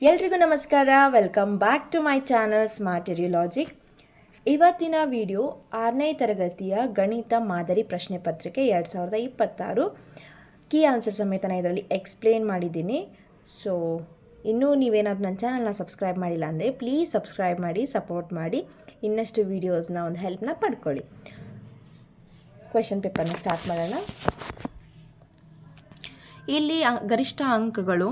ಎಲ್ರಿಗೂ ನಮಸ್ಕಾರ. Welcome back to my channel smart logic. ಇವತ್ತಿನ ವಿಡಿಯೋ 6ನೇ ತರಗತಿಯ ಗಣಿತ ಮಾದರಿ ಪ್ರಶ್ನೆ ಪತ್ರಿಕೆ 2026 ಕೀ ಆನ್ಸರ್ ಸಮೇತ ಇದರಲ್ಲಿ ಎಕ್ಸ್ಪ್ಲೇನ್ ಮಾಡಿದ್ದೀನಿ. ಸೊ ಇನ್ನೂ ನೀವೇನಾದರೂ ನನ್ನ ಚಾನಲ್ನ ಸಬ್ಸ್ಕ್ರೈಬ್ ಮಾಡಿಲ್ಲ ಅಂದರೆ ಪ್ಲೀಸ್ ಸಬ್ಸ್ಕ್ರೈಬ್ ಮಾಡಿ, ಸಪೋರ್ಟ್ ಮಾಡಿ, ಇನ್ನಷ್ಟು ವೀಡಿಯೋಸ್ನ ಒಂದು ಹೆಲ್ಪ್ನ ಪಡ್ಕೊಳ್ಳಿ. ಕ್ವೆಶನ್ ಪೇಪರ್ನ ಸ್ಟಾರ್ಟ್ ಮಾಡೋಣ. ಇಲ್ಲಿ ಗರಿಷ್ಠ ಅಂಕಗಳು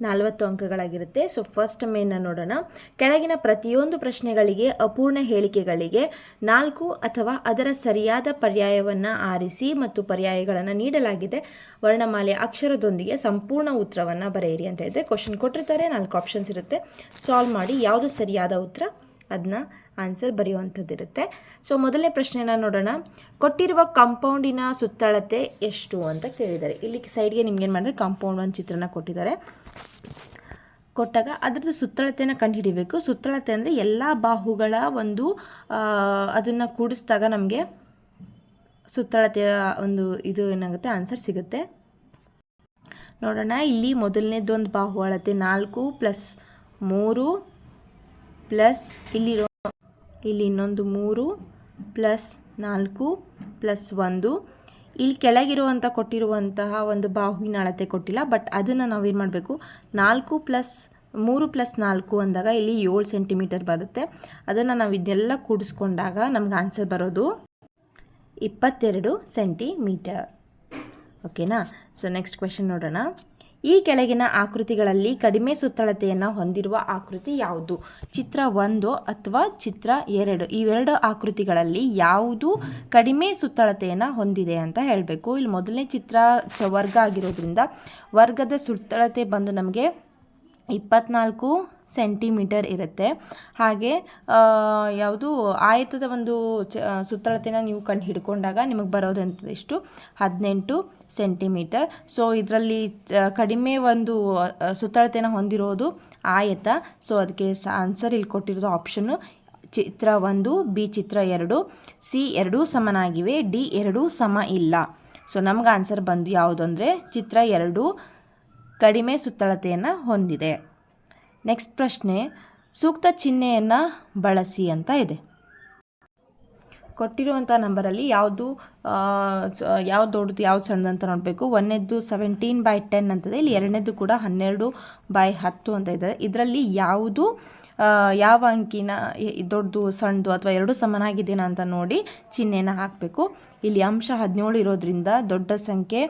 40 ಅಂಕಗಳಾಗಿರುತ್ತೆ. ಸೊ ಫಸ್ಟ್ ಮೇನ್ನ ನೋಡೋಣ. ಕೆಳಗಿನ ಪ್ರತಿಯೊಂದು ಪ್ರಶ್ನೆಗಳಿಗೆ ಅಪೂರ್ಣ ಹೇಳಿಕೆಗಳಿಗೆ 4 ಅಥವಾ ಅದರ ಸರಿಯಾದ ಪರ್ಯಾಯವನ್ನು ಆರಿಸಿ ಮತ್ತು ಪರ್ಯಾಯಗಳನ್ನು ನೀಡಲಾಗಿದೆ. ವರ್ಣಮಾಲೆ ಅಕ್ಷರದೊಂದಿಗೆ ಸಂಪೂರ್ಣ ಉತ್ತರವನ್ನು ಬರೆಯಿರಿ ಅಂತ ಹೇಳಿದ್ರೆ ಕ್ವಶನ್ ಕೊಟ್ಟಿರ್ತಾರೆ. 4 ಆಪ್ಷನ್ಸ್ ಇರುತ್ತೆ. ಸಾಲ್ವ್ ಮಾಡಿ ಯಾವುದು ಸರಿಯಾದ ಉತ್ತರ ಅದನ್ನ ಆನ್ಸರ್ ಬರೆಯುವಂಥದ್ದಿರುತ್ತೆ. ಸೊ ಮೊದಲನೇ ಪ್ರಶ್ನೆನ ನೋಡೋಣ. ಕೊಟ್ಟಿರುವ ಕಾಂಪೌಂಡಿನ ಸುತ್ತಳತೆ ಎಷ್ಟು ಅಂತ ಕೇಳಿದ್ದಾರೆ. ಇಲ್ಲಿ ಸೈಡ್ಗೆ ನಿಮ್ಗೇನು ಮಾಡಿದ್ರೆ ಕಾಂಪೌಂಡ್ ಒಂದು ಚಿತ್ರನ ಕೊಟ್ಟಿದ್ದಾರೆ. ಕೊಟ್ಟಾಗ ಅದರದ್ದು ಸುತ್ತಳತೆನ ಕಂಡುಹಿಡಿಬೇಕು. ಸುತ್ತಳತೆ ಅಂದರೆ ಎಲ್ಲ ಬಾಹುಗಳ ಒಂದು ಅದನ್ನು ಕೂಡಿಸಿದಾಗ ನಮಗೆ ಸುತ್ತಳತೆಯ ಒಂದು ಇದು ಏನಾಗುತ್ತೆ ಆನ್ಸರ್ ಸಿಗುತ್ತೆ. ನೋಡೋಣ. ಇಲ್ಲಿ ಮೊದಲನೇದೊಂದು ಬಾಹು ಅಳತೆ 4 + 3 ಪ್ಲಸ್ ಇಲ್ಲಿ ಇನ್ನೊಂದು 3 + 4 + 1. ಇಲ್ಲಿ ಕೆಳಗಿರುವಂಥ ಕೊಟ್ಟಿರುವಂತಹ ಒಂದು ಬಾಹುವಿನ ಅಳತೆ ಕೊಟ್ಟಿಲ್ಲ, ಬಟ್ ಅದನ್ನು ನಾವೇನು ಮಾಡಬೇಕು, 4 + 3 + 4 ಅಂದಾಗ ಇಲ್ಲಿ 7 ಸೆಂಟಿಮೀಟರ್ ಬರುತ್ತೆ. ಅದನ್ನು ನಾವು ಇದೆಲ್ಲ ಕೂಡಿಸ್ಕೊಂಡಾಗ ನಮ್ಗೆ ಆನ್ಸರ್ ಬರೋದು 22 ಸೆಂಟಿಮೀಟರ್. ಓಕೆನಾ. ಸೊ ನೆಕ್ಸ್ಟ್ ಕ್ವೆಶನ್ ನೋಡೋಣ. ಈ ಕೆಳಗಿನ ಆಕೃತಿಗಳಲ್ಲಿ ಕಡಿಮೆ ಸುತ್ತಳತೆಯನ್ನು ಹೊಂದಿರುವ ಆಕೃತಿ ಯಾವುದು? ಚಿತ್ರ 1 ಅಥವಾ ಚಿತ್ರ 2, ಇವೆರಡು ಆಕೃತಿಗಳಲ್ಲಿ ಯಾವುದು ಕಡಿಮೆ ಸುತ್ತಳತೆಯನ್ನು ಹೊಂದಿದೆ ಅಂತ ಹೇಳಬೇಕು. ಇಲ್ಲಿ ಮೊದಲನೇ ಚಿತ್ರ ವರ್ಗ ಆಗಿರೋದ್ರಿಂದ ವರ್ಗದ ಸುತ್ತಳತೆ ಬಂದು ನಮಗೆ 24 ಸೆಂಟಿಮೀಟರ್ ಇರುತ್ತೆ. ಹಾಗೆ ಯಾವುದು ಆಯತದ ಒಂದು ಸುತ್ತಳತೆನ ನೀವು ಕಂಡು ಹಿಡ್ಕೊಂಡಾಗ ನಿಮಗೆ ಬರೋದಂತ ಎಷ್ಟು 18 ಸೆಂಟಿಮೀಟರ್. ಸೊ ಇದರಲ್ಲಿ ಕಡಿಮೆ ಒಂದು ಸುತ್ತಳತೆನ ಹೊಂದಿರೋದು ಆಯತ. ಸೊ ಅದಕ್ಕೆ ಆನ್ಸರ್ ಇಲ್ಲಿ ಕೊಟ್ಟಿರೋದು ಆಪ್ಷನ್ನು ಚಿತ್ರ 1, ಬಿ ಚಿತ್ರ 2, ಸಿ 2 ಸಮನಾಗಿವೆ, ಡಿ 2 ಸಮ ಇಲ್ಲ. ಸೊ ನಮ್ಗೆ ಆನ್ಸರ್ ಬಂದು ಯಾವುದು ಅಂದರೆ ಚಿತ್ರ 2 ಕಡಿಮೆ ಸುತ್ತಳತೆಯನ್ನು ಹೊಂದಿದೆ. ನೆಕ್ಸ್ಟ್ ಪ್ರಶ್ನೆ. ಸೂಕ್ತ ಚಿಹ್ನೆಯನ್ನು ಬಳಸಿ ಅಂತ ಇದೆ. ಕೊಟ್ಟಿರುವಂಥ ನಂಬರಲ್ಲಿ ಯಾವುದು ದೊಡ್ಡದು ಯಾವುದು ಸಣ್ಣದು ಅಂತ ನೋಡಬೇಕು. 1ನೇದು 17/10 ಅಂತದೆ. ಇಲ್ಲಿ 2ನೇದು ಕೂಡ 12/10 ಅಂತ ಇದೆ. ಇದರಲ್ಲಿ ಯಾವುದು ಯಾವ ಅಂಕಿನ ದೊಡ್ಡದು ಸಣ್ಣದು ಅಥವಾ ಎರಡು ಸಮನಾಗಿದೆಯಾ ಅಂತ ನೋಡಿ ಚಿಹ್ನೆನ ಹಾಕಬೇಕು. ಇಲ್ಲಿ ಅಂಶ 17 ಇರೋದ್ರಿಂದ ದೊಡ್ಡ ಸಂಖ್ಯೆ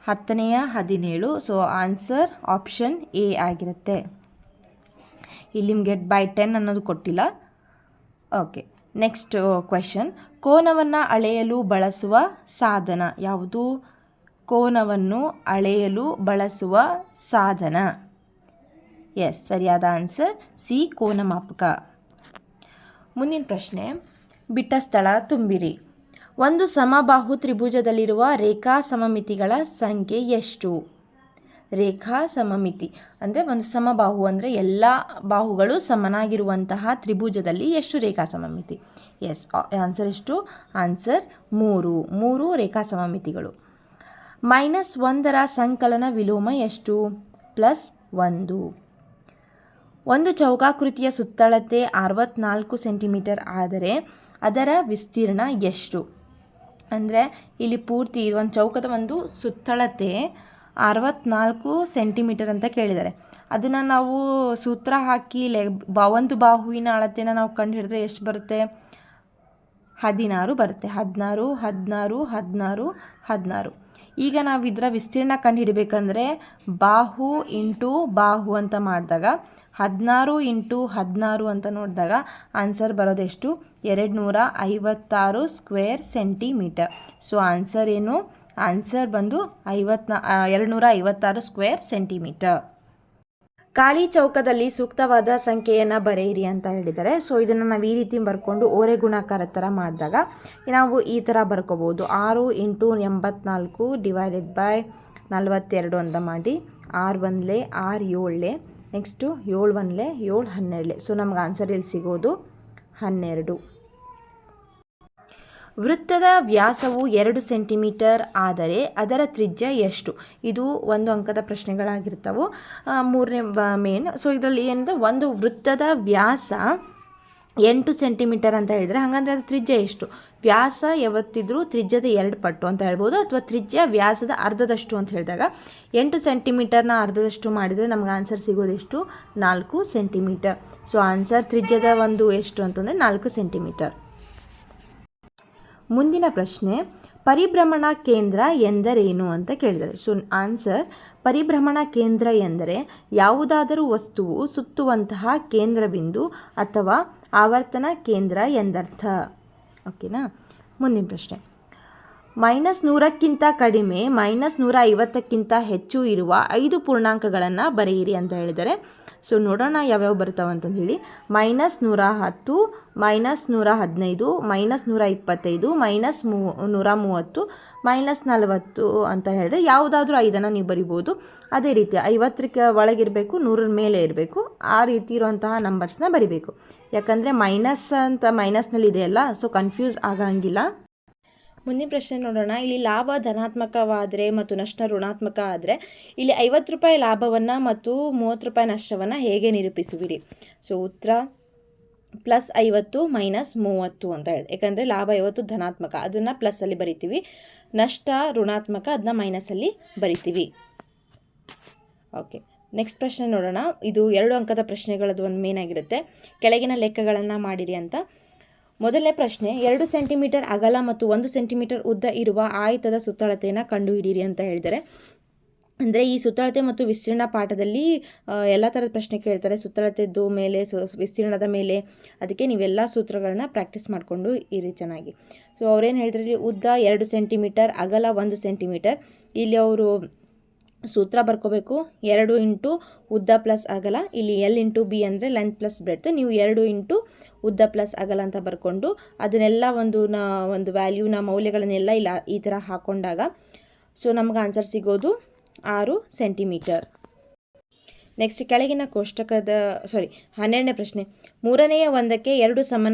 10ನೇಯ 17. ಸೊ ಆನ್ಸರ್ ಆಪ್ಷನ್ ಎ ಆಗಿರುತ್ತೆ. ಇಲ್ಲಿ ನಿಮಗೆ 10 ಅನ್ನೋದು ಕೊಟ್ಟಿಲ್ಲ. ಓಕೆ. Next question. ಕೋನವನ್ನು ಅಳೆಯಲು ಬಳಸುವ ಸಾಧನ ಯಾವುದು? ಕೋನವನ್ನು ಅಳೆಯಲು ಬಳಸುವ ಸಾಧನ. ಎಸ್, ಸರಿಯಾದ ಆನ್ಸರ್ ಸಿ, ಕೋನಮಾಪಕ. ಮುಂದಿನ ಪ್ರಶ್ನೆ. ಬಿಟ್ಟ ಸ್ಥಳ ತುಂಬಿರಿ. ಒಂದು ಸಮಬಾಹು ತ್ರಿಭುಜದಲ್ಲಿರುವ ರೇಖಾ ಸಮಮಿತಿಗಳ ಸಂಖ್ಯೆ ಎಷ್ಟು? ರೇಖಾ ಸಮಮಿತಿ ಅಂದರೆ ಒಂದು ಸಮಬಾಹು ಅಂದರೆ ಎಲ್ಲ ಬಾಹುಗಳು ಸಮನಾಗಿರುವಂತಹ ತ್ರಿಭುಜದಲ್ಲಿ ಎಷ್ಟು ರೇಖಾ ಸಮಮಿತಿ? ಎಸ್, ಆನ್ಸರ್ ಎಷ್ಟು? ಆನ್ಸರ್ 3 ರೇಖಾ ಸಮಮಿತಿಗಳು. -1ರ ಸಂಕಲನ ವಿಲೋಮ ಎಷ್ಟು? +1. ಒಂದು ಚೌಕಾಕೃತಿಯ ಸುತ್ತಳತೆ 64 ಸೆಂಟಿಮೀಟರ್ ಆದರೆ ಅದರ ವಿಸ್ತೀರ್ಣ ಎಷ್ಟು? ಅಂದರೆ ಇಲ್ಲಿ ಪೂರ್ತಿ ಒಂದು ಚೌಕದ ಒಂದು ಸುತ್ತಳತೆ 64 ಸೆಂಟಿಮೀಟರ್ ಅಂತ ಕೇಳಿದ್ದಾರೆ. ಅದನ್ನು ನಾವು ಸೂತ್ರ ಹಾಕಿ ಒಂದು ಬಾಹುವಿನ ಅಳತೆನ ನಾವು ಕಂಡು ಹಿಡಿದ್ರೆ ಎಷ್ಟು ಬರುತ್ತೆ? 16 ಬರುತ್ತೆ. 16 16 16 16. ಈಗ ನಾವು ಇದರ ವಿಸ್ತೀರ್ಣ ಕಂಡು ಹಿಡಿಬೇಕಂದ್ರೆ ಬಾಹು ಇಂಟು ಬಾಹು ಅಂತ ಮಾಡಿದಾಗ 16 × 16 ಅಂತ ನೋಡಿದಾಗ ಆನ್ಸರ್ ಬರೋದೆಷ್ಟು? 256 ಸ್ಕ್ವೇರ್ ಸೆಂಟಿಮೀಟರ್. ಸೊ ಆನ್ಸರ್ ಏನು? ಆನ್ಸರ್ ಬಂದು 256 ಸ್ಕ್ವೇರ್ ಸೆಂಟಿಮೀಟರ್. ಖಾಲಿ ಚೌಕದಲ್ಲಿ ಸೂಕ್ತವಾದ ಸಂಖ್ಯೆಯನ್ನು ಬರೆಯಿರಿ ಅಂತ ಹೇಳಿದ್ದಾರೆ. ಸೊ ಇದನ್ನು ನಾವು ಈ ರೀತಿ ಬರ್ಕೊಂಡು ಓರೆ ಗುಣಾಕಾರ ಥರ ಮಾಡಿದಾಗ ನಾವು ಈ ಥರ ಬರ್ಕೋಬೋದು. 6 × 84 / 42 ಅಂತ ಮಾಡಿ 6 1 6 7 ನೆಕ್ಸ್ಟು 7 1 7 12. ಸೊ ನಮ್ಗೆ ಆನ್ಸರ್ ಇಲ್ಲಿ ಸಿಗೋದು 12. ವೃತ್ತದ ವ್ಯಾಸವು 2 ಸೆಂಟಿಮೀಟರ್ ಆದರೆ ಅದರ ತ್ರಿಜ್ಯ ಎಷ್ಟು? ಇದು ಒಂದು ಅಂಕದ ಪ್ರಶ್ನೆಗಳಾಗಿರ್ತವೆ. ಮೂರನೇ ಮೇನ್. ಸೊ ಇದರಲ್ಲಿ ಏನಂದರೆ ಒಂದು ವೃತ್ತದ ವ್ಯಾಸ 8 ಸೆಂಟಿಮೀಟರ್ ಅಂತ ಹೇಳಿದರೆ ಹಾಗಂದರೆ ಅದು ತ್ರಿಜ್ಯ ಎಷ್ಟು? ವ್ಯಾಸ ಯಾವತ್ತಿದ್ರೂ ತ್ರಿಜ್ಯದ 2 ಪಟ್ಟು ಅಂತ ಹೇಳ್ಬೋದು, ಅಥವಾ ತ್ರಿಜ್ಯ ವ್ಯಾಸದ ಅರ್ಧದಷ್ಟು ಅಂತ ಹೇಳಿದಾಗ 8 ಸೆಂಟಿಮೀಟರ್ನ ಅರ್ಧದಷ್ಟು ಮಾಡಿದರೆ ನಮ್ಗೆ ಆನ್ಸರ್ ಸಿಗೋದೆಷ್ಟು? 4 ಸೆಂಟಿಮೀಟರ್. ಸೊ ಆನ್ಸರ್ ತ್ರಿಜ್ಯದ ಒಂದು ಎಷ್ಟು ಅಂತಂದರೆ 4 ಸೆಂಟಿಮೀಟರ್. ಮುಂದಿನ ಪ್ರಶ್ನೆ, ಪರಿಭ್ರಮಣ ಕೇಂದ್ರ ಎಂದರೇನು ಅಂತ ಕೇಳಿದ್ದಾರೆ. ಸೊ ಆನ್ಸರ್, ಪರಿಭ್ರಮಣ ಕೇಂದ್ರ ಎಂದರೆ ಯಾವುದಾದರೂ ವಸ್ತುವು ಸುತ್ತುವಂತಹ ಕೇಂದ್ರಬಿಂದು ಅಥವಾ ಆವರ್ತನ ಕೇಂದ್ರ ಎಂದರ್ಥ. ಓಕೆನಾ. ಮುಂದಿನ ಪ್ರಶ್ನೆ, -100ಕ್ಕಿಂತ ಕಡಿಮೆ -150ಕ್ಕಿಂತ ಹೆಚ್ಚು ಇರುವ 5 ಪೂರ್ಣಾಂಕಗಳನ್ನು ಬರೆಯಿರಿ ಅಂತ ಹೇಳಿದರೆ. ಸೊ ನೋಡೋಣ ಯಾವ್ಯಾವ ಬರ್ತಾವೆ ಅಂತಂದು ಹೇಳಿ. -110, -115, -125, -130, -40 ಅಂತ ಹೇಳಿದ್ರೆ ಯಾವುದಾದ್ರೂ 5 ನೀವು ಬರಿಬೋದು. ಅದೇ ರೀತಿ 50ಕ್ಕೆ ಒಳಗಿರಬೇಕು, 100ರ ಮೇಲೆ ಇರಬೇಕು, ಆ ರೀತಿ ಇರುವಂತಹ ನಂಬರ್ಸ್ನ ಬರಿಬೇಕು. ಯಾಕಂದರೆ ಮೈನಸ್ ಅಂತ ಮೈನಸ್ನಲ್ಲಿ ಇದೆಯಲ್ಲ, ಸೊ ಕನ್ಫ್ಯೂಸ್ ಆಗಂಗಿಲ್ಲ. ಮುಂದಿನ ಪ್ರಶ್ನೆ ನೋಡೋಣ. ಇಲ್ಲಿ ಲಾಭ ಧನಾತ್ಮಕವಾದರೆ ಮತ್ತು ನಷ್ಟ ಋಣಾತ್ಮಕ ಆದರೆ ಇಲ್ಲಿ 50 ರೂಪಾಯಿ ಲಾಭವನ್ನು ಮತ್ತು 30 ರೂಪಾಯಿ ನಷ್ಟವನ್ನು ಹೇಗೆ ನಿರೂಪಿಸುವಿರಿ? ಸೊ ಉತ್ತರ +50 -30 ಅಂತ ಹೇಳಿ. ಯಾಕಂದರೆ ಲಾಭ 50 ಧನಾತ್ಮಕ, ಅದನ್ನು ಪ್ಲಸ್ಸಲ್ಲಿ ಬರಿತೀವಿ. ನಷ್ಟ ಋಣಾತ್ಮಕ, ಅದನ್ನ ಮೈನಸಲ್ಲಿ ಬರಿತೀವಿ. ಓಕೆ, ನೆಕ್ಸ್ಟ್ ಪ್ರಶ್ನೆ ನೋಡೋಣ. ಇದು 2 ಅಂಕದ ಪ್ರಶ್ನೆಗಳದ್ದು ಒಂದು ಮೇನ್ ಆಗಿರುತ್ತೆ. ಕೆಳಗಿನ ಲೆಕ್ಕಗಳನ್ನು ಮಾಡಿರಿ ಅಂತ. ಮೊದಲನೇ ಪ್ರಶ್ನೆ, 2 ಸೆಂಟಿಮೀಟರ್ ಅಗಲ ಮತ್ತು 1 ಸೆಂಟಿಮೀಟರ್ ಉದ್ದ ಇರುವ ಆಯತದ ಸುತ್ತಳತೆಯನ್ನು ಕಂಡುಹಿಡಿಯಿರಿ ಅಂತ ಹೇಳಿದರೆ. ಅಂದರೆ ಈ ಸುತ್ತಳತೆ ಮತ್ತು ವಿಸ್ತೀರ್ಣ ಪಾಠದಲ್ಲಿ ಎಲ್ಲ ಥರದ ಪ್ರಶ್ನೆ ಕೇಳ್ತಾರೆ. ಸುತ್ತಳತೆದ್ದು ಮೇಲೆ, ವಿಸ್ತೀರ್ಣದ ಮೇಲೆ. ಅದಕ್ಕೆ ನೀವೆಲ್ಲ ಸೂತ್ರಗಳನ್ನ ಪ್ರಾಕ್ಟೀಸ್ ಮಾಡಿಕೊಂಡು ಇರಿ ಚೆನ್ನಾಗಿ. ಸೊ ಅವ್ರೇನು ಹೇಳಿದ್ರೆ, ಉದ್ದ 2 ಸೆಂಟಿಮೀಟರ್, ಅಗಲ 1 ಸೆಂಟಿಮೀಟರ್. ಇಲ್ಲಿ ಅವರು ಸೂತ್ರ ಬರ್ಕೋಬೇಕು. 2 ಇಂಟು ಉದ್ದ ಪ್ಲಸ್ ಅಗಲ. ಇಲ್ಲಿ L ಇಂಟು B ಅಂದರೆ ಲೆಂತ್ ಪ್ಲಸ್ ಬ್ರೆಡ್ತ್. ನೀವು 2 ಇಂಟು ಉದ್ದ ಪ್ಲಸ್ ಅಗಲ ಅಂತ ಬರ್ಕೊಂಡು ಅದನ್ನೆಲ್ಲ ಒಂದು ವ್ಯಾಲ್ಯೂನ ಮೌಲ್ಯಗಳನ್ನೆಲ್ಲ ಇಲ್ಲ ಈ ಥರ ಹಾಕ್ಕೊಂಡಾಗ ಸೊ ನಮ್ಗೆ ಆನ್ಸರ್ ಸಿಗೋದು 6 ಸೆಂಟಿಮೀಟರ್. ನೆಕ್ಸ್ಟ್ ಕೆಳಗಿನ ಕೋಷ್ಟಕದ 12ನೇ ಪ್ರಶ್ನೆ, 3ನೇ ಒಂದಕ್ಕೆ 2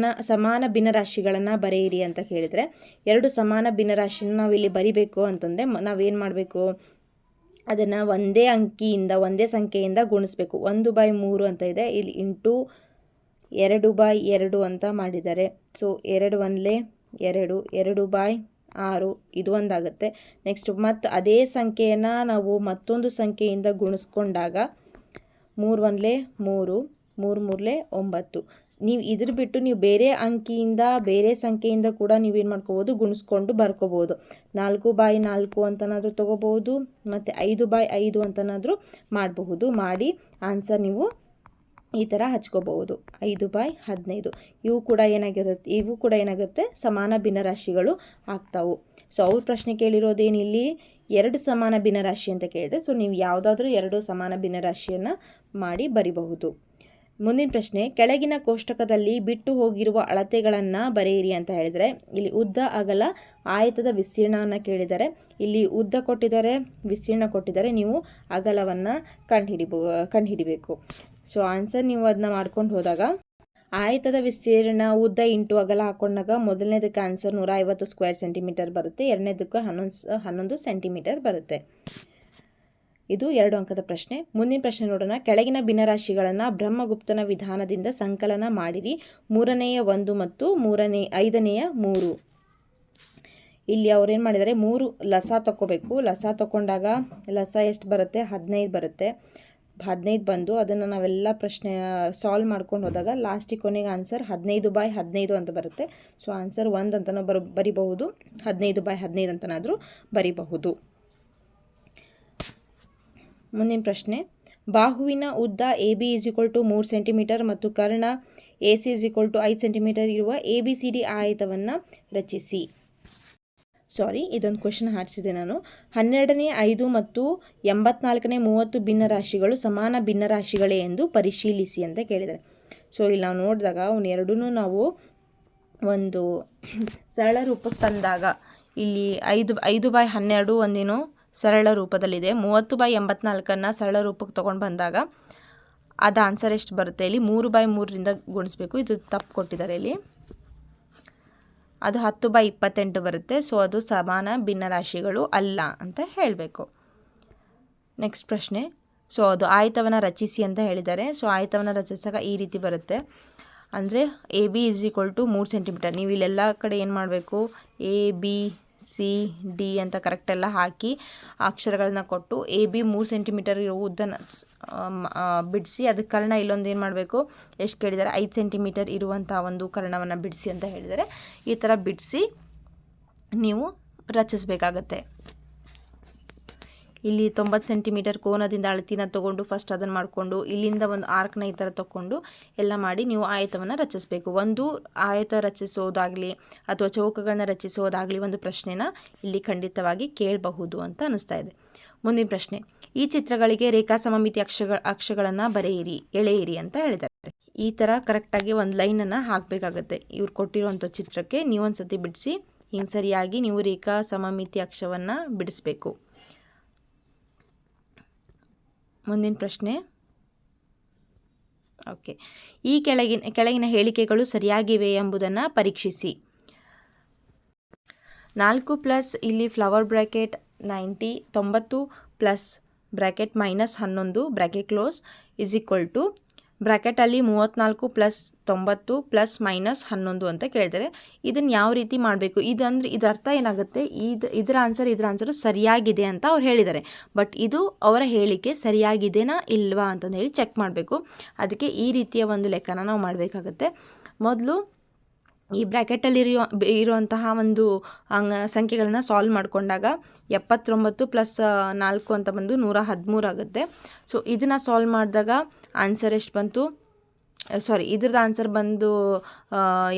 ಸಮಾನ ಭಿನ್ನರಾಶಿಗಳನ್ನು ಬರೆಯಿರಿ ಅಂತ ಕೇಳಿದರೆ. 2 ಸಮಾನ ಭಿನ್ನರಾಶಿನ ನಾವು ಇಲ್ಲಿ ಬರಿಬೇಕು ಅಂತಂದರೆ ನಾವೇನು ಮಾಡಬೇಕು? ಅದನ್ನು ಒಂದೇ ಸಂಖ್ಯೆಯಿಂದ ಗುಣಿಸ್ಬೇಕು. 1/3 ಅಂತ ಇದೆ, ಇಲ್ಲಿ ಇಂಟು 2/2 ಅಂತ ಮಾಡಿದ್ದಾರೆ. ಸೊ 2 1 2, 2/6 ಇದು ಒಂದಾಗುತ್ತೆ. ನೆಕ್ಸ್ಟ್ ಮತ್ತು ಅದೇ ಸಂಖ್ಯೆಯನ್ನು ನಾವು ಮತ್ತೊಂದು ಸಂಖ್ಯೆಯಿಂದ ಗುಣಿಸ್ಕೊಂಡಾಗ 3 1 3, 3 3 9. ನೀವು ಇದ್ರ ಬಿಟ್ಟು ನೀವು ಬೇರೆ ಬೇರೆ ಸಂಖ್ಯೆಯಿಂದ ಕೂಡ ನೀವೇನು ಮಾಡ್ಕೋಬೋದು? ಗುಣಿಸ್ಕೊಂಡು ಬರ್ಕೋಬೋದು. 4/4 ಅಂತನಾದರೂ ತೊಗೋಬೋದು, ಮತ್ತು 5/5 ಅಂತನಾದರೂ ಮಾಡಬಹುದು. ಮಾಡಿ ಆನ್ಸರ್ ನೀವು ಈ ಥರ ಹಚ್ಕೋಬಹುದು. 5/15 ಇವು ಕೂಡ ಏನಾಗುತ್ತೆ ಸಮಾನ ಭಿನ್ನರಾಶಿಗಳು ಆಗ್ತಾವು. ಸೊ ಅವ್ರ ಪ್ರಶ್ನೆ ಕೇಳಿರೋದೇನಿಲ್ಲಿ 2 ಸಮಾನ ಭಿನ್ನರಾಶಿ ಅಂತ ಕೇಳಿದೆ. ಸೊ ನೀವು ಯಾವುದಾದ್ರೂ 2 ಸಮಾನ ಭಿನ್ನರಾಶಿಯನ್ನು ಮಾಡಿ ಬರಿಬಹುದು. ಮುಂದಿನ ಪ್ರಶ್ನೆ, ಕೆಳಗಿನ ಕೋಷ್ಟಕದಲ್ಲಿ ಬಿಟ್ಟು ಹೋಗಿರುವ ಅಳತೆಗಳನ್ನು ಬರೆಯಿರಿ ಅಂತ ಹೇಳಿದರೆ. ಇಲ್ಲಿ ಉದ್ದ ಅಗಲ ಆಯತದ ವಿಸ್ತೀರ್ಣವನ್ನು ಕೇಳಿದ್ದಾರೆ. ಇಲ್ಲಿ ಉದ್ದ ಕೊಟ್ಟಿದ್ದಾರೆ, ವಿಸ್ತೀರ್ಣ ಕೊಟ್ಟಿದ್ದಾರೆ. ನೀವು ಅಗಲವನ್ನು ಕಂಡುಹಿಡಿಬೇಕು. ಸೊ ಆನ್ಸರ್ ನೀವು ಅದನ್ನ ಮಾಡ್ಕೊಂಡು ಹೋದಾಗ ಆಯತದ ವಿಸ್ತೀರ್ಣ ಉದ್ದ ಇಂಟು ಅಗಲ ಹಾಕೊಂಡಾಗ ಮೊದಲನೇದಕ್ಕೆ ಆನ್ಸರ್ 150 ಸ್ಕ್ವೇರ್ ಸೆಂಟಿಮೀಟರ್ ಬರುತ್ತೆ, ಎರಡನೇದಕ್ಕೆ 11 ಸೆಂಟಿಮೀಟರ್ ಬರುತ್ತೆ. ಇದು 2 ಅಂಕದ ಪ್ರಶ್ನೆ. ಮುಂದಿನ ಪ್ರಶ್ನೆ ನೋಡೋಣ. ಕೆಳಗಿನ ಭಿನ್ನರಾಶಿಗಳನ್ನು ಬ್ರಹ್ಮಗುಪ್ತನ ವಿಧಾನದಿಂದ ಸಂಕಲನ ಮಾಡಿರಿ. 3ನೇಯ 1 ಮತ್ತು 5ನೇಯ 3. ಇಲ್ಲಿ ಅವ್ರೇನು ಮಾಡಿದ್ದಾರೆ, 3 ಲಸ ತಗೋಬೇಕು. ಲಸ ತಗೊಂಡಾಗ ಲಸ ಎಷ್ಟು ಬರುತ್ತೆ? 15 ಬರುತ್ತೆ. 15 ಬಂದು ಅದನ್ನು ನಾವೆಲ್ಲ ಪ್ರಶ್ನೆ ಸಾಲ್ವ್ ಮಾಡ್ಕೊಂಡು ಹೋದಾಗ ಲಾಸ್ಟಿಗೆ ಕೊನೆಗೆ ಆನ್ಸರ್ 15/15 ಅಂತ ಬರುತ್ತೆ. ಸೊ ಆನ್ಸರ್ 1 ಅಂತನೂ ಬರಿಬಹುದು, 15/15 ಅಂತನಾದರೂ ಬರಿಬಹುದು. ಮುಂದಿನ ಪ್ರಶ್ನೆ, ಬಾಹುವಿನ ಉದ್ದ AB = 3 ಸೆಂಟಿಮೀಟರ್ ಮತ್ತು ಕರ್ಣ AC = 5 ಸೆಂಟಿಮೀಟರ್ ಇರುವ ABCD ಆಯತವನ್ನು ರಚಿಸಿ. ಇದೊಂದು ಕ್ವೆಶನ್ ಹಾರಿಸಿದೆ ನಾನು. 12ನೇ 5 ಮತ್ತು 84ನೇ 30 ಭಿನ್ನರಾಶಿಗಳು ಸಮಾನ ಭಿನ್ನರಾಶಿಗಳೇ ಎಂದು ಪರಿಶೀಲಿಸಿ ಅಂತ ಕೇಳಿದ್ದಾರೆ. ಸೊ ಇಲ್ಲಿ ನಾವು ನೋಡಿದಾಗ ಅವನು ಎರಡೂ ನಾವು ಒಂದು ಸರಳ ರೂಪಕ್ಕೆ ತಂದಾಗ ಇಲ್ಲಿ 5/12 ಒಂದೇನು ಸರಳ ರೂಪದಲ್ಲಿದೆ. 30/84 ಸರಳ ರೂಪಕ್ಕೆ ತೊಗೊಂಡು ಬಂದಾಗ ಅದು ಆನ್ಸರ್ ಎಷ್ಟು ಬರುತ್ತೆ? ಇಲ್ಲಿ 3/3ರಿಂದ ಗುಣಿಸ್ಬೇಕು. ಇದು ತಪ್ಪು ಕೊಟ್ಟಿದ್ದಾರೆ ಇಲ್ಲಿ. ಅದು 10/28 ಬರುತ್ತೆ. ಸೊ ಅದು ಸಮಾನ ಭಿನ್ನರಾಶಿಗಳು ಅಲ್ಲ ಅಂತ ಹೇಳಬೇಕು. ನೆಕ್ಸ್ಟ್ ಪ್ರಶ್ನೆ, ಸೊ ಅದು ಆಯತವನ್ನು ರಚಿಸಿ ಅಂತ ಹೇಳಿದ್ದಾರೆ. ಸೊ ಆಯತವನ್ನು ರಚಿಸಿದಾಗ ಈ ರೀತಿ ಬರುತ್ತೆ. ಅಂದರೆ AB = 3 ಸೆಂಟಿಮೀಟರ್. ನೀವು ಇಲ್ಲೆಲ್ಲ ಕಡೆ ಏನು ಮಾಡಬೇಕು, ABCD ಅಂತ ಕರೆಕ್ಟೆಲ್ಲ ಹಾಕಿ ಅಕ್ಷರಗಳನ್ನ ಕೊಟ್ಟು AB 3 ಸೆಂಟಿಮೀಟರ್ ಇರೋ ಉದ್ದನ ಬಿಡಿಸಿ, ಅದಕ್ಕೆ ಕರ್ಣ ಇಲ್ಲೊಂದು ಏನು ಮಾಡಬೇಕು, ಎಷ್ಟು ಕೇಳಿದ್ದಾರೆ, 5 ಸೆಂಟಿಮೀಟರ್ ಇರುವಂಥ ಒಂದು ಕರ್ಣವನ್ನು ಬಿಡಿಸಿ ಅಂತ ಹೇಳಿದ್ದಾರೆ. ಈ ಥರ ಬಿಡಿಸಿ ನೀವು ರಚಿಸಬೇಕಾಗತ್ತೆ. ಇಲ್ಲಿ 90 ಸೆಂಟಿಮೀಟರ್ ಕೋನದಿಂದ ಅಳತಿನ ತೊಗೊಂಡು ಫಸ್ಟ್ ಅದನ್ನು ಮಾಡಿಕೊಂಡು ಇಲ್ಲಿಂದ ಒಂದು ಆರ್ಕ್ನ ಈ ಥರ ತೊಗೊಂಡು ಎಲ್ಲ ಮಾಡಿ ನೀವು ಆಯತವನ್ನು ರಚಿಸಬೇಕು. ಒಂದು ಆಯತ ರಚಿಸೋದಾಗಲಿ ಅಥವಾ ಚೌಕಗಳನ್ನ ರಚಿಸೋದಾಗಲಿ ಒಂದು ಪ್ರಶ್ನೆನ ಇಲ್ಲಿ ಖಂಡಿತವಾಗಿ ಕೇಳಬಹುದು ಅಂತ ಅನಿಸ್ತಾ ಇದೆ. ಮುಂದಿನ ಪ್ರಶ್ನೆ, ಈ ಚಿತ್ರಗಳಿಗೆ ರೇಖಾ ಸಮಮಿತಿ ಅಕ್ಷಗಳನ್ನು ಬರೆಯಿರಿ, ಎಳೆಯಿರಿ ಅಂತ ಹೇಳಿದ್ದಾರೆ. ಈ ಥರ ಕರೆಕ್ಟಾಗಿ ಒಂದು ಲೈನನ್ನು ಹಾಕಬೇಕಾಗತ್ತೆ. ಇವ್ರು ಕೊಟ್ಟಿರುವಂಥ ಚಿತ್ರಕ್ಕೆ ನೀವು ಒಂದು ಸತಿ ಬಿಡಿಸಿ ಹಿಂಗೆ ಸರಿಯಾಗಿ ನೀವು ರೇಖಾ ಸಮಮಿತಿ ಅಕ್ಷವನ್ನು ಬಿಡಿಸ್ಬೇಕು. ಮುಂದಿನ ಪ್ರಶ್ನೆ, ಓಕೆ, ಈ ಕೆಳಗಿನ ಹೇಳಿಕೆಗಳು ಸರಿಯಾಗಿವೆ ಎಂಬುದನ್ನು ಪರೀಕ್ಷಿಸಿ. 4 ಪ್ಲಸ್ ಇಲ್ಲಿ flower bracket 90 plus bracket -11 bracket close = ಬ್ರ್ಯಾಕೆಟಲ್ಲಿ 34 plus 90 plus -11 ಅಂತ ಕೇಳಿದರೆ ಇದನ್ನು ಯಾವ ರೀತಿ ಮಾಡಬೇಕು, ಇದರ ಅರ್ಥ ಏನಾಗುತ್ತೆ, ಇದರ ಆನ್ಸರ್ ಸರಿಯಾಗಿದೆ ಅಂತ ಅವ್ರು ಹೇಳಿದ್ದಾರೆ. ಬಟ್ ಇದು ಅವರ ಹೇಳಿಕೆ ಸರಿಯಾಗಿದೆನಾ ಇಲ್ವಾ ಅಂತಂದು ಹೇಳಿ ಚೆಕ್ ಮಾಡಬೇಕು. ಅದಕ್ಕೆ ಈ ರೀತಿಯ ಒಂದು ಲೆಕ್ಕನ ನಾವು ಮಾಡಬೇಕಾಗತ್ತೆ. ಮೊದಲು ಈ ಬ್ರ್ಯಾಕೆಟಲ್ಲಿ ಇರುವಂತಹ ಒಂದು ಸಂಖ್ಯೆಗಳನ್ನ ಸಾಲ್ವ್ ಮಾಡಿಕೊಂಡಾಗ 79 ಪ್ಲಸ್ 4 ಅಂತ ಬಂದು 113 ಆಗುತ್ತೆ. ಸೊ ಇದನ್ನು ಸಾಲ್ವ್ ಮಾಡಿದಾಗ ಆನ್ಸರ್ ಎಷ್ಟು ಬಂತು, ಇದ್ರದ್ದು ಆನ್ಸರ್ ಬಂದು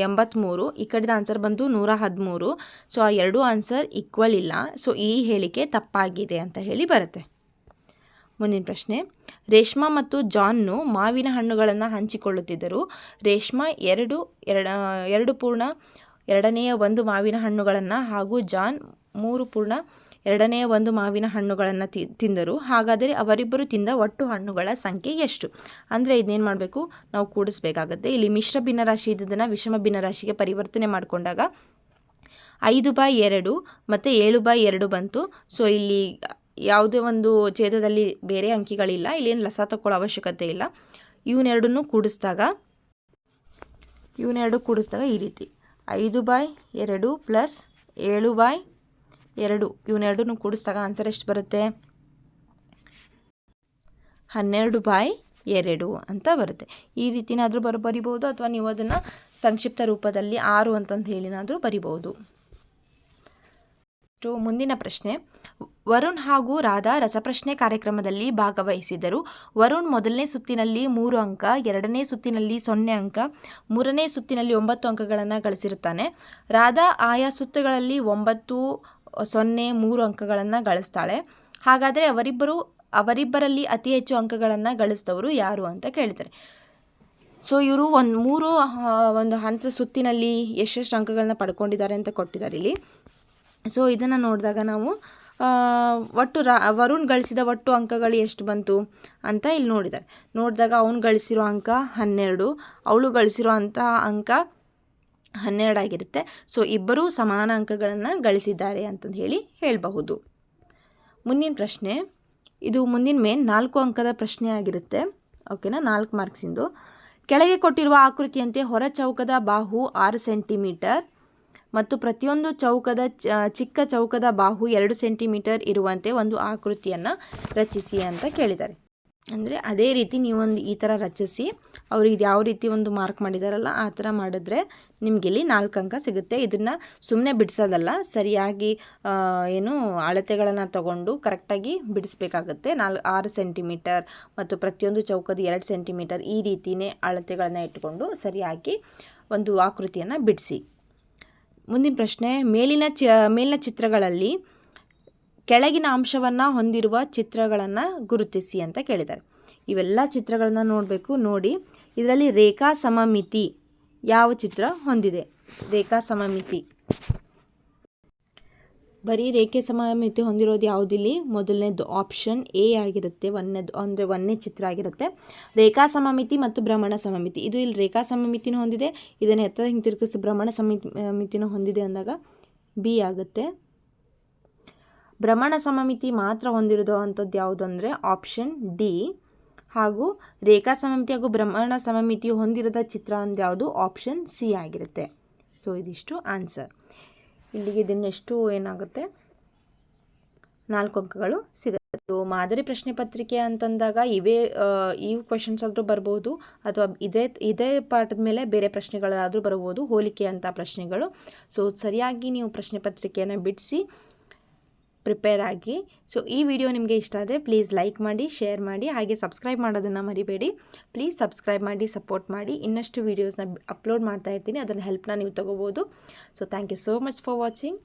83, ಈ ಕಡೆದ ಆನ್ಸರ್ ಬಂದು 113. ಸೊ ಆ ಎರಡೂ ಆನ್ಸರ್ ಈಕ್ವಲ್ ಇಲ್ಲ. ಸೊ ಈ ಹೇಳಿಕೆ ತಪ್ಪಾಗಿದೆ ಅಂತ ಹೇಳಿ ಬರುತ್ತೆ. ಮುಂದಿನ ಪ್ರಶ್ನೆ, ರೇಷ್ಮಾ ಮತ್ತು ಜಾನ್ನು ಮಾವಿನ ಹಣ್ಣುಗಳನ್ನು ಹಂಚಿಕೊಳ್ಳುತ್ತಿದ್ದರು. ರೇಷ್ಮಾ 2.2 ಮಾವಿನ ಹಣ್ಣುಗಳನ್ನು ಹಾಗೂ ಜಾನ್ 3.2 ಮಾವಿನ ಹಣ್ಣುಗಳನ್ನು ತಿಂದರು. ಹಾಗಾದರೆ ಅವರಿಬ್ಬರು ತಿಂದ ಒಟ್ಟು ಹಣ್ಣುಗಳ ಸಂಖ್ಯೆ ಎಷ್ಟು? ಅಂದರೆ ಇದನ್ನೇನು ಮಾಡಬೇಕು, ನಾವು ಕೂಡಿಸ್ಬೇಕಾಗತ್ತೆ. ಇಲ್ಲಿ ಮಿಶ್ರ ಭಿನ್ನರಾಶಿ ಇದ್ದದನ್ನು ವಿಷಮ ಭಿನ್ನರಾಶಿಗೆ ಪರಿವರ್ತನೆ ಮಾಡಿಕೊಂಡಾಗ 5/2 ಮತ್ತು 7/2 ಬಂತು. ಸೊ ಇಲ್ಲಿ ಯಾವುದೇ ಒಂದು ಛೇದದಲ್ಲಿ ಬೇರೆ ಅಂಕಿಗಳಿಲ್ಲ, ಇಲ್ಲೇನು ಲಸ ತಗೊಳ್ಳೋ ಅವಶ್ಯಕತೆ ಇಲ್ಲ. ಇವನ್ನೆರಡನ್ನೂ ಕೂಡಿಸಿದಾಗ ಈ ರೀತಿ 5/2 ಪ್ಲಸ್ 7/2 ಇವನ್ನೆರಡನ್ನೂ ಕೂಡಿಸಿದಾಗ ಆನ್ಸರ್ ಎಷ್ಟು ಬರುತ್ತೆ, 12/2 ಅಂತ ಬರುತ್ತೆ. ಈ ರೀತಿನಾದರೂ ಬರಿಬೋದು, ಅಥವಾ ನೀವು ಅದನ್ನು ಸಂಕ್ಷಿಪ್ತ ರೂಪದಲ್ಲಿ 6 ಅಂತಂದು ಹೇಳಿನಾದರೂ ಬರಿಬೋದು. ಮುಂದಿನ ಪ್ರಶ್ನೆ, ವರುಣ್ ಹಾಗೂ ರಾಧಾ ರಸಪ್ರಶ್ನೆ ಕಾರ್ಯಕ್ರಮದಲ್ಲಿ ಭಾಗವಹಿಸಿದರು. ವರುಣ್ ಮೊದಲನೇ ಸುತ್ತಿನಲ್ಲಿ 3 ಅಂಕ, ಎರಡನೇ ಸುತ್ತಿನಲ್ಲಿ 0 ಅಂಕ, ಮೂರನೇ ಸುತ್ತಿನಲ್ಲಿ 9 ಅಂಕಗಳನ್ನು ಗಳಿಸಿರುತ್ತಾನೆ. ರಾಧಾ ಆಯಾ ಸುತ್ತುಗಳಲ್ಲಿ 9, 0, 3 ಅಂಕಗಳನ್ನು ಗಳಿಸ್ತಾಳೆ. ಹಾಗಾದರೆ ಅವರಿಬ್ಬರಲ್ಲಿ ಅತಿ ಹೆಚ್ಚು ಅಂಕಗಳನ್ನು ಗಳಿಸಿದವರು ಯಾರು ಅಂತ ಕೇಳ್ತಾರೆ. ಸೊ ಇವರು ಒಂದು ಹಂತ ಸುತ್ತಿನಲ್ಲಿ ಎಷ್ಟೆಷ್ಟು ಅಂಕಗಳನ್ನ ಪಡ್ಕೊಂಡಿದ್ದಾರೆ ಅಂತ ಕೊಟ್ಟಿದ್ದಾರೆ ಇಲ್ಲಿ. ಸೊ ಇದನ್ನು ನೋಡಿದಾಗ ನಾವು ಒಟ್ಟು ವರುಣ್ ಗಳಿಸಿದ ಒಟ್ಟು ಅಂಕಗಳು ಎಷ್ಟು ಬಂತು ಅಂತ ಇಲ್ಲಿ ನೋಡಿದಾಗ ಅವನು ಗಳಿಸಿರೋ ಅಂಕ 12, ಅವಳು ಗಳಿಸಿರೋ ಅಂಕ 12 ಆಗಿರುತ್ತೆ. ಸೊ ಇಬ್ಬರೂ ಸಮಾನ ಅಂಕಗಳನ್ನು ಗಳಿಸಿದ್ದಾರೆ ಅಂತಂದು ಹೇಳಬಹುದು. ಮುಂದಿನ ಪ್ರಶ್ನೆ, ಇದು ಮುಂದಿನ ಮೇನ್ 4 ಅಂಕದ ಪ್ರಶ್ನೆ ಆಗಿರುತ್ತೆ. ಓಕೆನಾ, 4 ಮಾರ್ಕ್ಸಿಂದು. ಕೆಳಗೆ ಕೊಟ್ಟಿರುವ ಆಕೃತಿಯಂತೆ ಹೊರ ಚೌಕದ ಬಾಹು 6 ಸೆಂಟಿಮೀಟರ್ ಮತ್ತು ಪ್ರತಿಯೊಂದು ಚಿಕ್ಕ ಚೌಕದ ಬಾಹು 2 ಸೆಂಟಿಮೀಟರ್ ಇರುವಂತೆ ಒಂದು ಆಕೃತಿಯನ್ನು ರಚಿಸಿ ಅಂತ ಕೇಳಿದ್ದಾರೆ. ಅಂದರೆ ಅದೇ ರೀತಿ ನೀವೊಂದು ಈ ಥರ ರಚಿಸಿ ಅವ್ರಿಗೆ ಯಾವ ರೀತಿ ಒಂದು ಮಾರ್ಕ್ ಮಾಡಿದಾರಲ್ಲ ಆ ಥರ ಮಾಡಿದ್ರೆ ನಿಮಗಿಲ್ಲಿ 4 ಅಂಕ ಸಿಗುತ್ತೆ. ಇದನ್ನು ಸುಮ್ಮನೆ ಬಿಡಿಸೋದಲ್ಲ, ಸರಿಯಾಗಿ ಅಳತೆಗಳನ್ನು ತಗೊಂಡು ಕರೆಕ್ಟಾಗಿ ಬಿಡಿಸ್ಬೇಕಾಗತ್ತೆ. 6 ಸೆಂಟಿಮೀಟರ್ ಮತ್ತು ಪ್ರತಿಯೊಂದು ಚೌಕದ 2 ಸೆಂಟಿಮೀಟರ್ ಈ ರೀತಿಯೇ ಅಳತೆಗಳನ್ನು ಇಟ್ಟುಕೊಂಡು ಸರಿಯಾಗಿ ಒಂದು ಆಕೃತಿಯನ್ನು ಬಿಡಿಸಿ. ಮುಂದಿನ ಪ್ರಶ್ನೆ, ಮೇಲಿನ ಚಿತ್ರಗಳಲ್ಲಿ ಕೆಳಗಿನ ಅಂಶವನ್ನು ಹೊಂದಿರುವ ಚಿತ್ರಗಳನ್ನು ಗುರುತಿಸಿ ಅಂತ ಕೇಳಿದ್ದಾರೆ. ಇವೆಲ್ಲ ಚಿತ್ರಗಳನ್ನು ನೋಡಬೇಕು. ನೋಡಿ, ಇದರಲ್ಲಿ ರೇಖಾ ಸಮಮಿತಿ ಯಾವ ಚಿತ್ರ ಹೊಂದಿದೆ? ರೇಖಾ ಸಮಮಿತಿ ಬರೀ ರೇಖೆ ಸಮಮಿತಿ ಹೊಂದಿರೋದು ಯಾವುದಿಲ್ಲಿ? ಮೊದಲನೇದು ಆಪ್ಷನ್ ಎ ಆಗಿರುತ್ತೆ. ಒಂದನೇ ಚಿತ್ರ ಆಗಿರುತ್ತೆ. ರೇಖಾ ಸಮಮಿತಿ ಮತ್ತು ಭ್ರಮಣ ಸಮಮಿತಿ, ಇದು ಇಲ್ಲಿ ರೇಖಾ ಸಮಮಿತಿನೂ ಹೊಂದಿದೆ, ಇದನ್ನು ಎತ್ತರ ಹಿಂತಿರುಗಿಸಿ ಭ್ರಮಣ ಸಮಮಿತಿನೂ ಹೊಂದಿದೆ ಅಂದಾಗ ಬಿ ಆಗುತ್ತೆ. ಭ್ರಮಣ ಸಮಮಿತಿ ಮಾತ್ರ ಹೊಂದಿರೋದು ಅಂಥದ್ದು ಯಾವುದು ಅಂದರೆ ಆಪ್ಷನ್ ಡಿ. ಹಾಗೂ ರೇಖಾ ಸಮಮಿತಿ ಹಾಗೂ ಭ್ರಮಣ ಸಮಮಿತಿ ಹೊಂದಿರದ ಚಿತ್ರ ಅಂದ್ರೆ ಯಾವುದು? ಆಪ್ಷನ್ ಸಿ ಆಗಿರುತ್ತೆ. ಸೊ ಇದಿಷ್ಟು ಆನ್ಸರ್. ಇಲ್ಲಿಗೆ ಇದನ್ನೆಷ್ಟು ಏನಾಗುತ್ತೆ? 4 ಅಂಕಗಳು ಸಿಗುತ್ತೆ. ಮಾದರಿ ಪ್ರಶ್ನೆ ಪತ್ರಿಕೆ ಅಂತಂದಾಗ ಈ ಕ್ವೆಶನ್ಸ್ ಆದರೂ ಬರ್ಬೋದು, ಅಥವಾ ಇದೇ ಪಾಠದ ಮೇಲೆ ಬೇರೆ ಪ್ರಶ್ನೆಗಳಾದರೂ ಬರ್ಬೋದು, ಹೋಲಿಕೆ ಅಂತ ಪ್ರಶ್ನೆಗಳು. ಸೊ ಸರಿಯಾಗಿ ನೀವು ಪ್ರಶ್ನೆ ಪತ್ರಿಕೆಯನ್ನು ಬಿಡಿಸಿ ಪ್ರಿಪೇರ್ ಆಗಿ. ಸೊ ಈ ವಿಡಿಯೋ ನಿಮಗೆ ಇಷ್ಟ ಆದರೆ ಪ್ಲೀಸ್ ಲೈಕ್ ಮಾಡಿ, ಶೇರ್ ಮಾಡಿ, ಹಾಗೆ ಸಬ್ಸ್ಕ್ರೈಬ್ ಮಾಡೋದನ್ನು ಮರಿಬೇಡಿ. ಪ್ಲೀಸ್ ಸಬ್ಸ್ಕ್ರೈಬ್ ಮಾಡಿ, ಸಪೋರ್ಟ್ ಮಾಡಿ. ಇನ್ನಷ್ಟು ವೀಡಿಯೋಸ್ನ ಅಪ್ಲೋಡ್ ಮಾಡ್ತಾ ಇರ್ತೀನಿ, ಅದರ ಹೆಲ್ಪ್ನ ನೀವು ತೊಗೋಬೋದು. So thank you so much for watching.